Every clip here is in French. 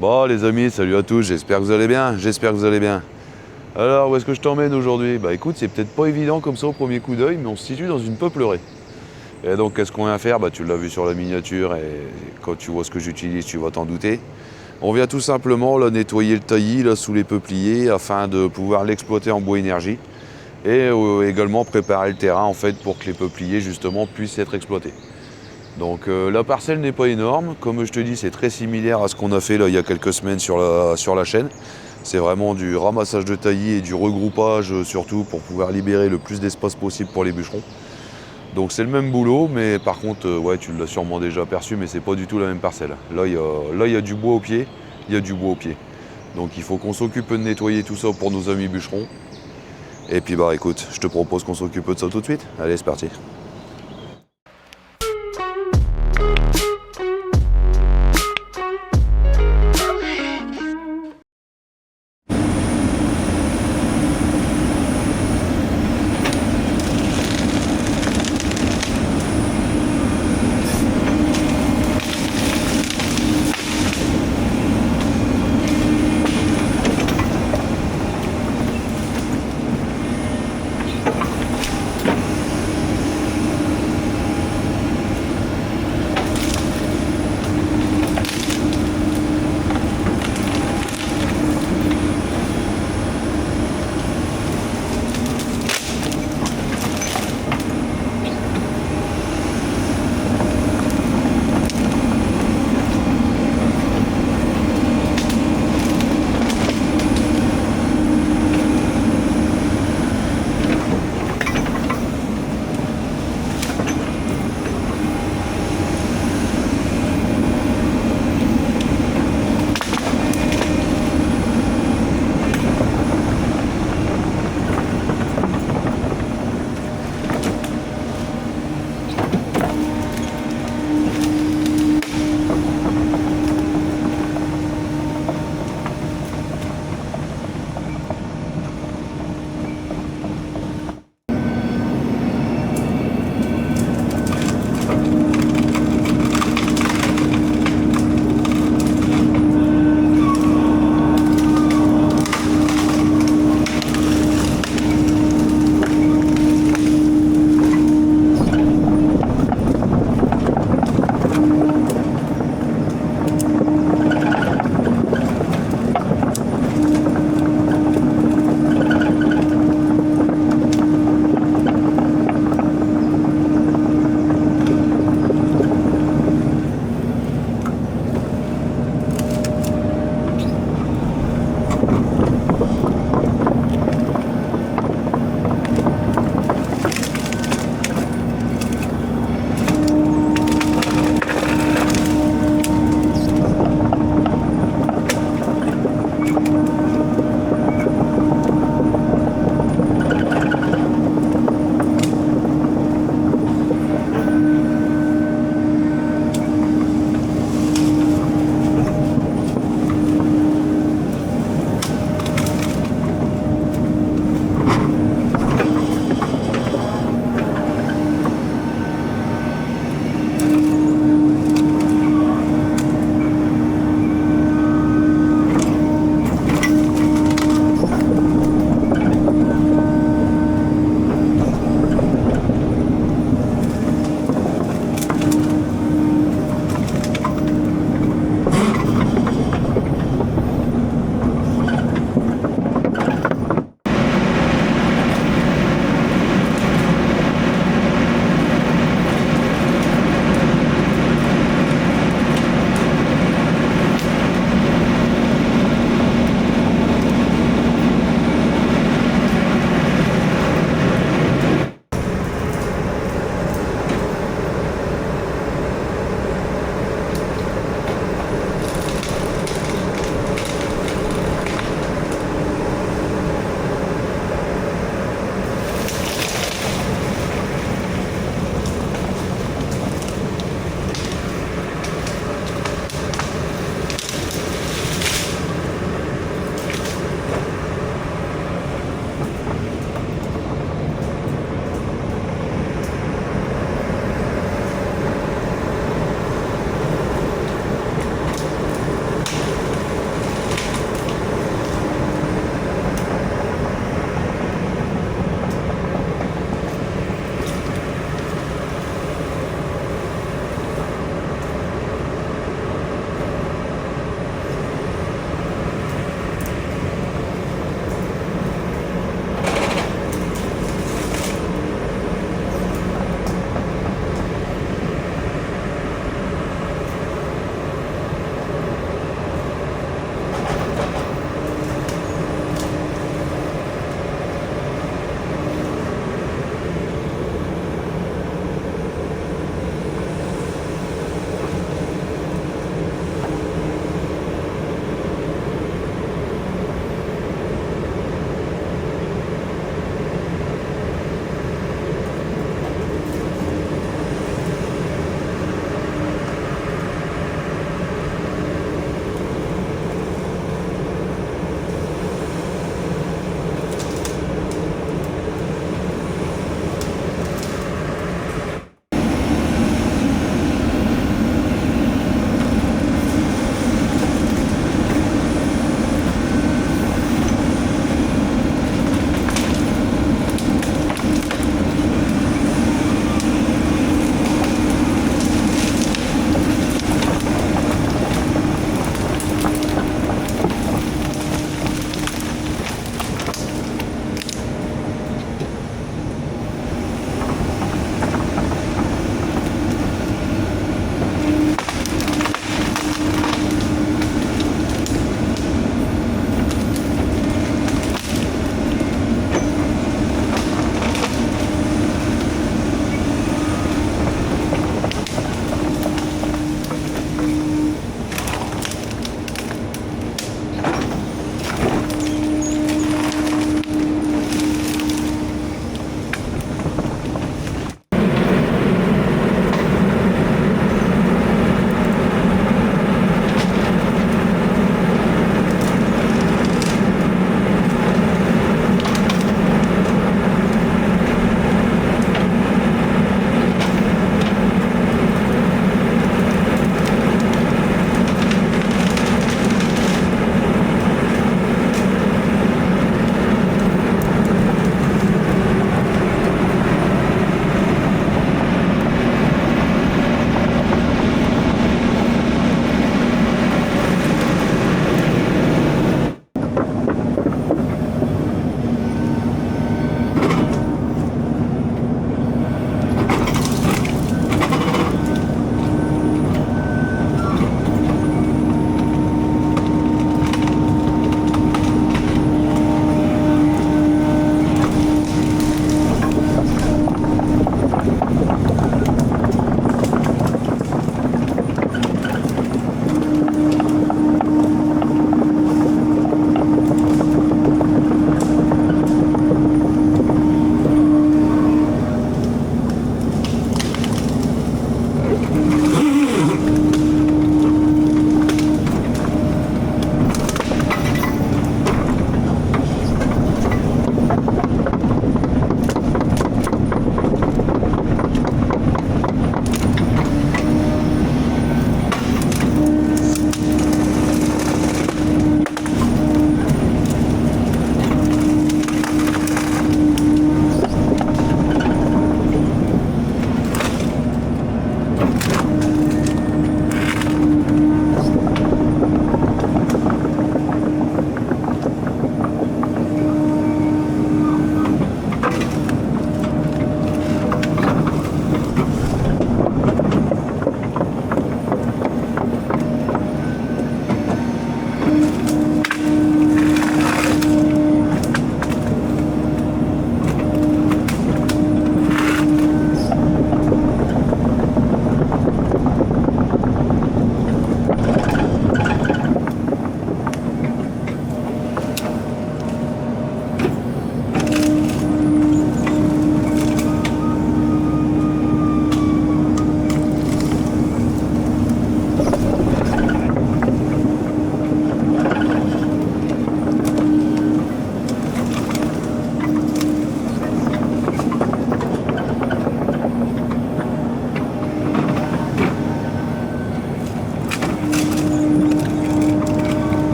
Bon les amis, salut à tous, j'espère que vous allez bien, Alors, où est-ce que je t'emmène aujourd'hui? Bah écoute, c'est peut-être pas évident comme ça au premier coup d'œil, mais on se situe dans une peuplerie. Et donc, qu'est-ce qu'on vient faire? Bah tu l'as vu sur la miniature et quand tu vois ce que j'utilise, tu vas t'en douter. On vient tout simplement là, nettoyer le taillis là, sous les peupliers afin de pouvoir l'exploiter en bois énergie et également préparer le terrain en fait pour que les peupliers justement puissent être exploités. Donc la parcelle n'est pas énorme, comme je te dis c'est très similaire à ce qu'on a fait là, il y a quelques semaines sur la chaîne. C'est vraiment du ramassage de taillis et du regroupage surtout pour pouvoir libérer le plus d'espace possible pour les bûcherons. Donc c'est le même boulot, mais par contre, ouais tu l'as sûrement déjà aperçu, mais c'est pas du tout la même parcelle. Là il y a du bois au pied, Donc il faut qu'on s'occupe de nettoyer tout ça pour nos amis bûcherons. Et puis bah écoute, je te propose qu'on s'occupe de ça tout de suite. Allez c'est parti.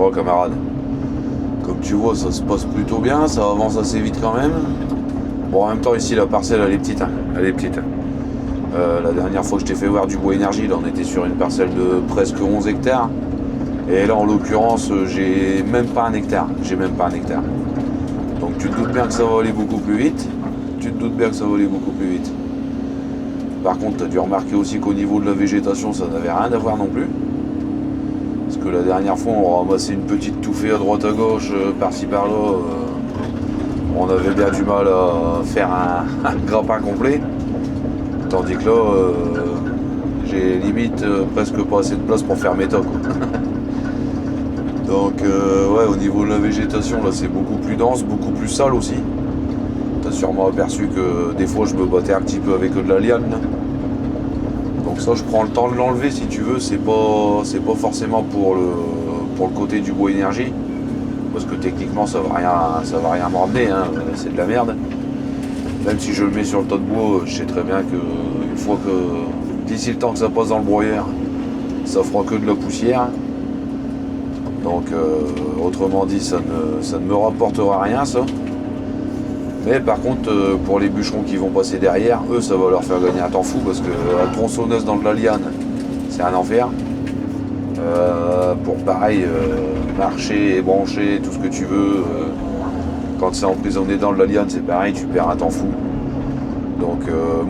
toi camarade. Comme tu vois, ça se passe plutôt bien, ça avance assez vite quand même. Bon, en même temps, ici, la parcelle, elle est petite. Hein. Elle est petite. La dernière fois que je t'ai fait voir du bois énergie, là, on était sur une parcelle de presque 11 hectares. Et là, en l'occurrence, j'ai même pas un hectare. Donc, tu te doutes bien que ça va aller beaucoup plus vite. Par contre, tu as dû remarquer aussi qu'au niveau de la végétation, ça n'avait rien à voir non plus. Parce que la dernière fois, on ramassait une petite touffée à droite à gauche, par-ci par-là. On avait bien du mal à faire un grappin complet. Tandis que là, j'ai limite presque pas assez de place pour faire mes tas. Donc, ouais, au niveau de la végétation, là, c'est beaucoup plus dense, beaucoup plus sale aussi. T'as sûrement aperçu que des fois, je me battais un petit peu avec de la liane. Là. Donc ça, je prends le temps de l'enlever si tu veux. C'est pas forcément pour le côté du bois énergie. Parce que techniquement, ça va rien me ramener. Hein. C'est de la merde. Même si je le mets sur le tas de bois, je sais très bien que une fois que d'ici le temps que ça passe dans le broyeur, ça fera que de la poussière. Donc autrement dit, ça ne me rapportera rien ça. Mais par contre, pour les bûcherons qui vont passer derrière, eux, ça va leur faire gagner un temps fou parce que la tronçonneuse dans de la liane, c'est un enfer. Pour pareil, marcher, brancher, tout ce que tu veux. Quand c'est emprisonné dans de la liane, c'est pareil, tu perds un temps fou. Donc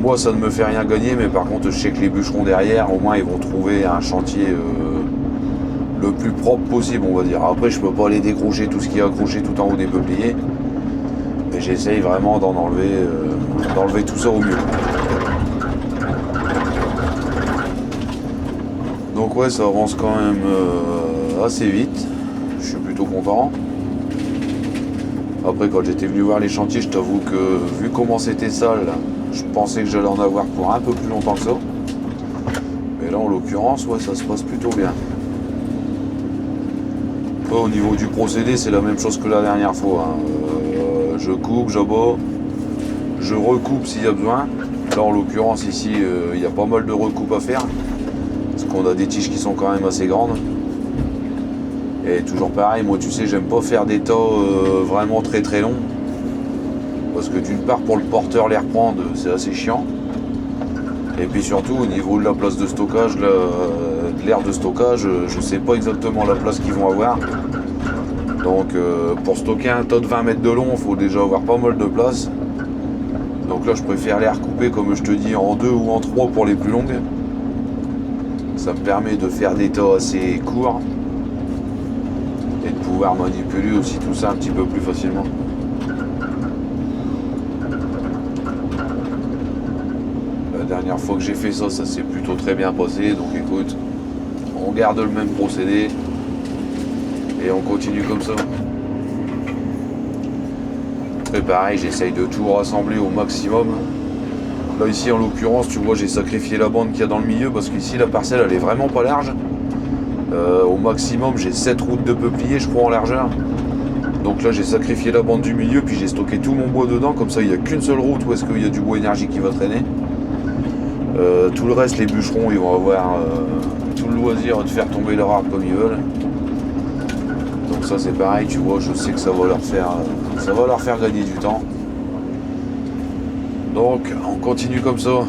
moi, ça ne me fait rien gagner, mais par contre, je sais que les bûcherons derrière, au moins, ils vont trouver un chantier le plus propre possible, on va dire. Après, je peux pas aller décrocher tout ce qui est accroché tout en haut des peupliers. Et j'essaye vraiment d'enlever tout ça au mieux. Donc ouais, ça avance quand même assez vite. Je suis plutôt content. Après, quand j'étais venu voir les chantiers, je t'avoue que vu comment c'était sale, je pensais que j'allais en avoir pour un peu plus longtemps que ça. Mais là, en l'occurrence, ouais, ça se passe plutôt bien. Au niveau du procédé, c'est la même chose que la dernière fois. Hein. Je coupe, j'abats, je recoupe s'il y a besoin. Là, en l'occurrence, ici, il y a pas mal de recoupes à faire. Parce qu'on a des tiges qui sont quand même assez grandes. Et toujours pareil, moi, tu sais, j'aime pas faire des tas vraiment très très longs. Parce que d'une part, pour le porteur les reprendre, c'est assez chiant. Et puis surtout, au niveau de la place de stockage, de l'aire de stockage, je sais pas exactement la place qu'ils vont avoir. Donc pour stocker un tas de 20 mètres de long, il faut déjà avoir pas mal de place. Donc là, je préfère les recouper, comme je te dis, en 2 ou en 3 pour les plus longues. Ça me permet de faire des tas assez courts et de pouvoir manipuler aussi tout ça un petit peu plus facilement. La dernière fois que j'ai fait ça, ça s'est plutôt très bien passé. Donc écoute, on garde le même procédé. Et on continue comme ça. Après pareil, j'essaye de tout rassembler au maximum. Là ici en l'occurrence, tu vois, j'ai sacrifié la bande qu'il y a dans le milieu parce qu'ici la parcelle elle est vraiment pas large. Au maximum j'ai 7 routes de peuplier je crois en largeur. Donc là j'ai sacrifié la bande du milieu puis j'ai stocké tout mon bois dedans. Comme ça il n'y a qu'une seule route où est-ce qu'il y a du bois énergie qui va traîner. Tout le reste, les bûcherons ils vont avoir tout le loisir de faire tomber leur arbre comme ils veulent. Donc ça c'est pareil, tu vois, je sais que ça va leur faire gagner du temps. Donc on continue comme ça.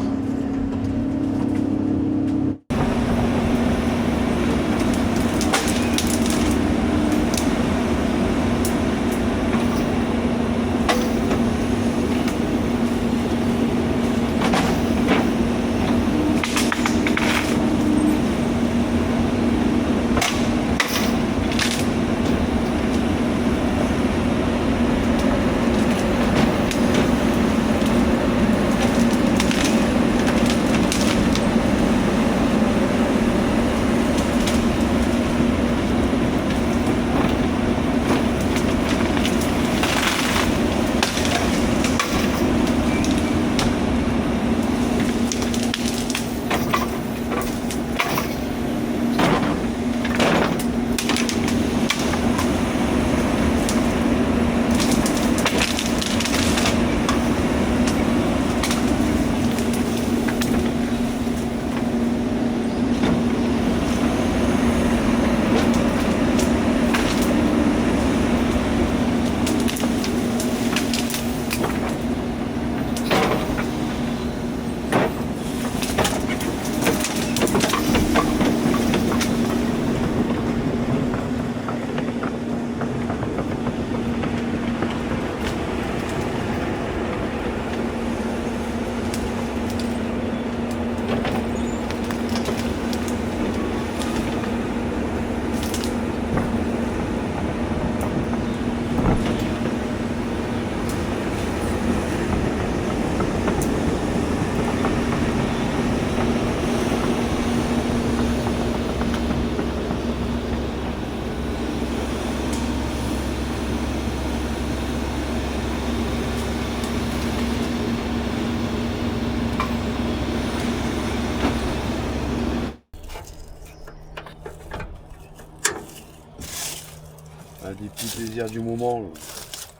des petits plaisirs du moment, là,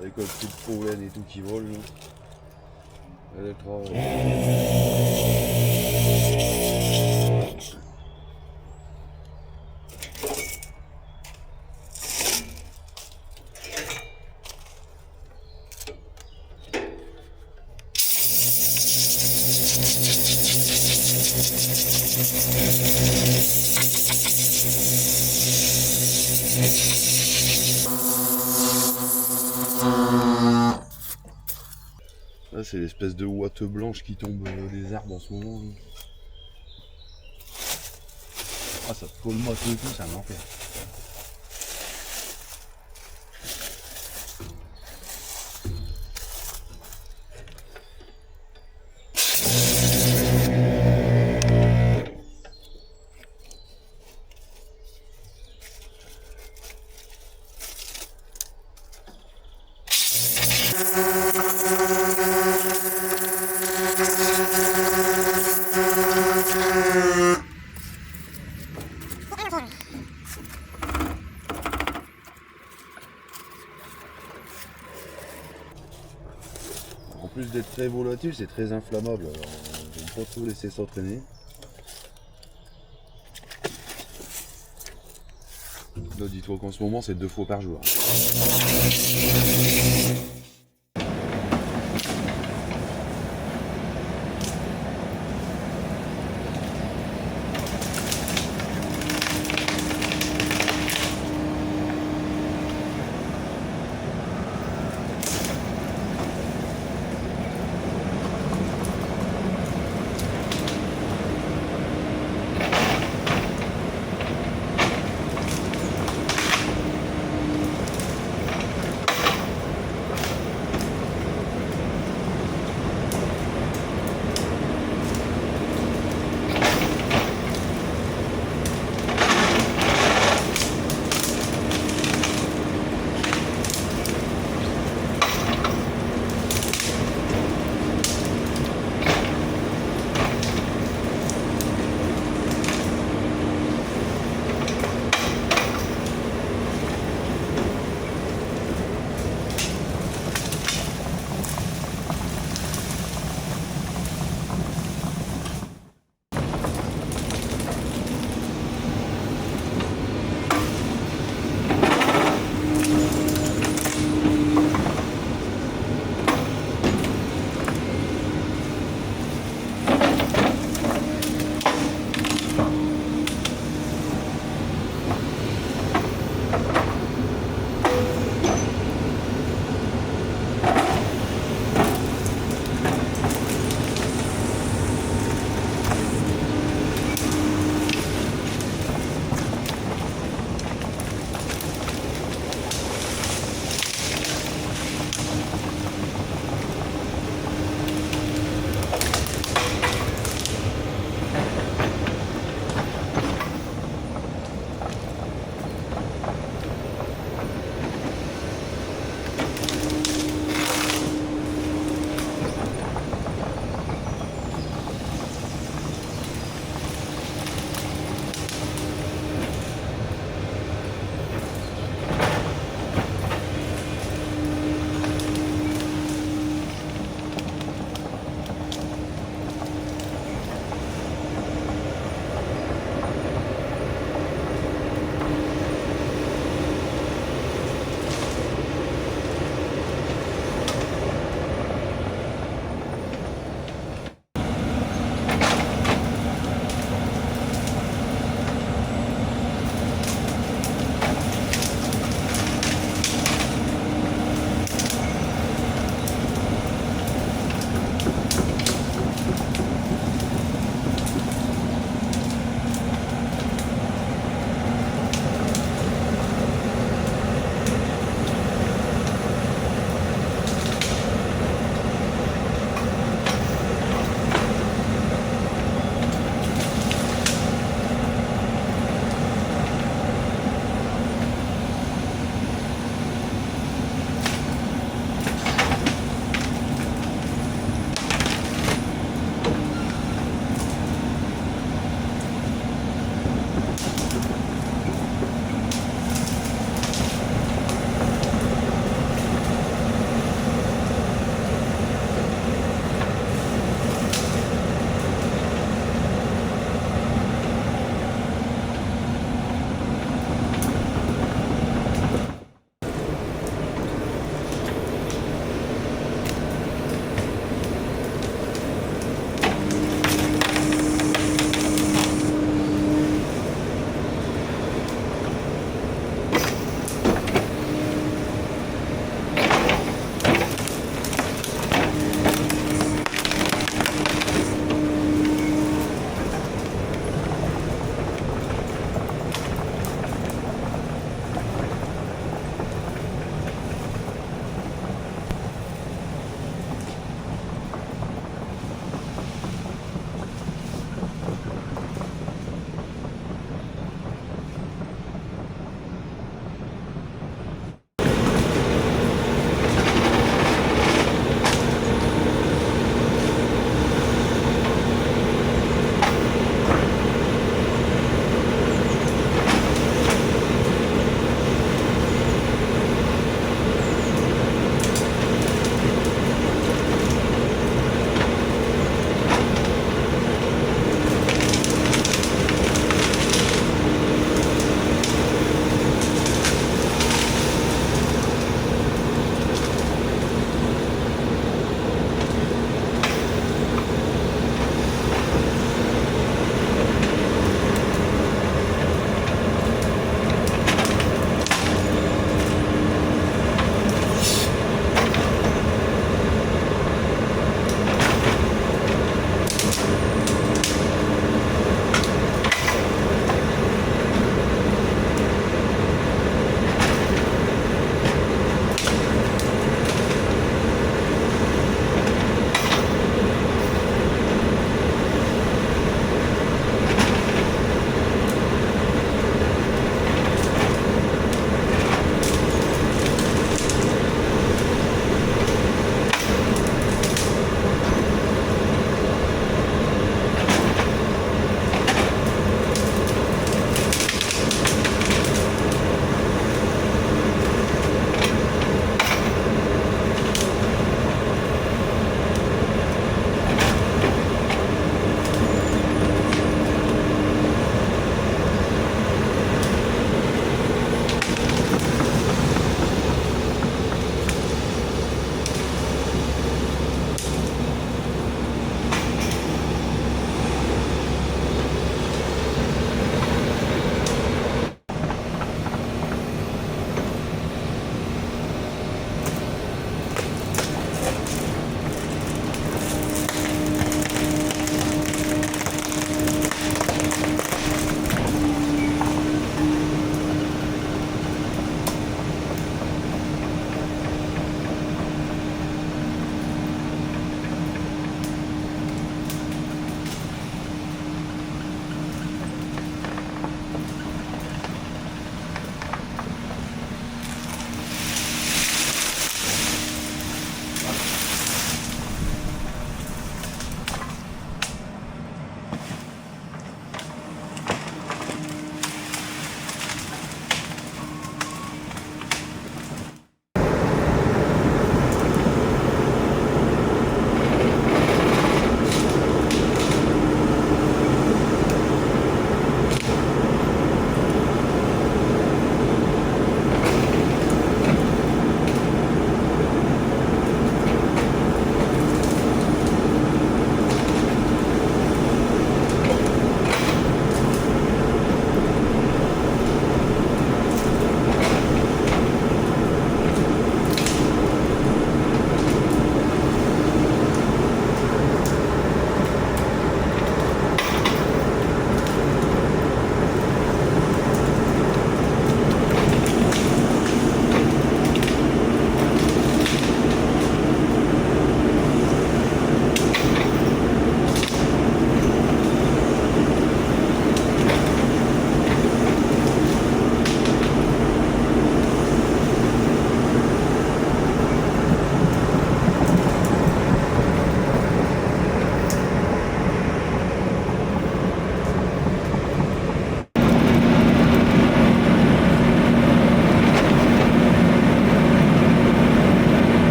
avec le petit pollen et tout qui vole. Là. Elle est trop... Là, c'est l'espèce de ouate blanche qui tombe des arbres en ce moment. Là. Ah, ça te colmote et tout, c'est un enfer. En plus d'être très volatile, c'est très inflammable. Alors, j'aime pas trop laisser s'entraîner. Là, dis-toi qu'en ce moment, c'est 2 fois par jour.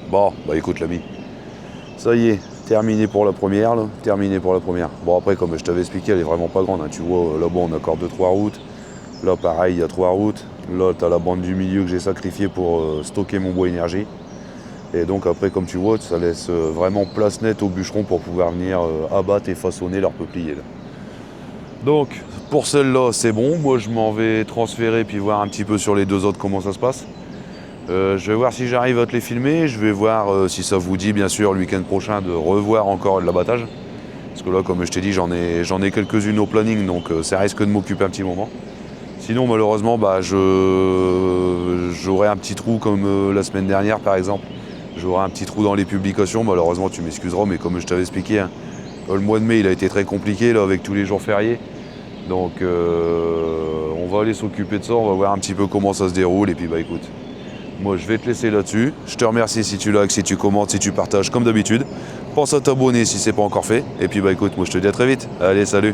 Bon, bah écoute l'ami, ça y est, terminé pour la première, là. Terminé pour la première. Bon après, comme je t'avais expliqué, elle est vraiment pas grande, hein. Tu vois, là-bas on a encore 2-3 routes. Là pareil, il y a 3 routes. Là t'as la bande du milieu que j'ai sacrifiée pour stocker mon bois énergie. Et donc après, comme tu vois, ça laisse vraiment place nette aux bûcherons pour pouvoir venir abattre et façonner leur peuplier, là. Donc pour celle-là c'est bon, moi je m'en vais transférer puis voir un petit peu sur les 2 autres comment ça se passe. Je vais voir si j'arrive à te les filmer, je vais voir si ça vous dit bien sûr le week-end prochain de revoir encore de l'abattage. Parce que là comme je t'ai dit j'en ai quelques-unes au planning, donc ça risque de m'occuper un petit moment. Sinon malheureusement bah, j'aurai un petit trou comme la semaine dernière par exemple. J'aurai un petit trou dans les publications, malheureusement tu m'excuseras, mais comme je t'avais expliqué, hein, le mois de mai il a été très compliqué là, avec tous les jours fériés. Donc on va aller s'occuper de ça, on va voir un petit peu comment ça se déroule et puis bah écoute. Moi je vais te laisser là-dessus. Je te remercie si tu likes, si tu commentes, si tu partages comme d'habitude. Pense à t'abonner si c'est pas encore fait. Et puis bah écoute, moi je te dis à très vite. Allez, salut.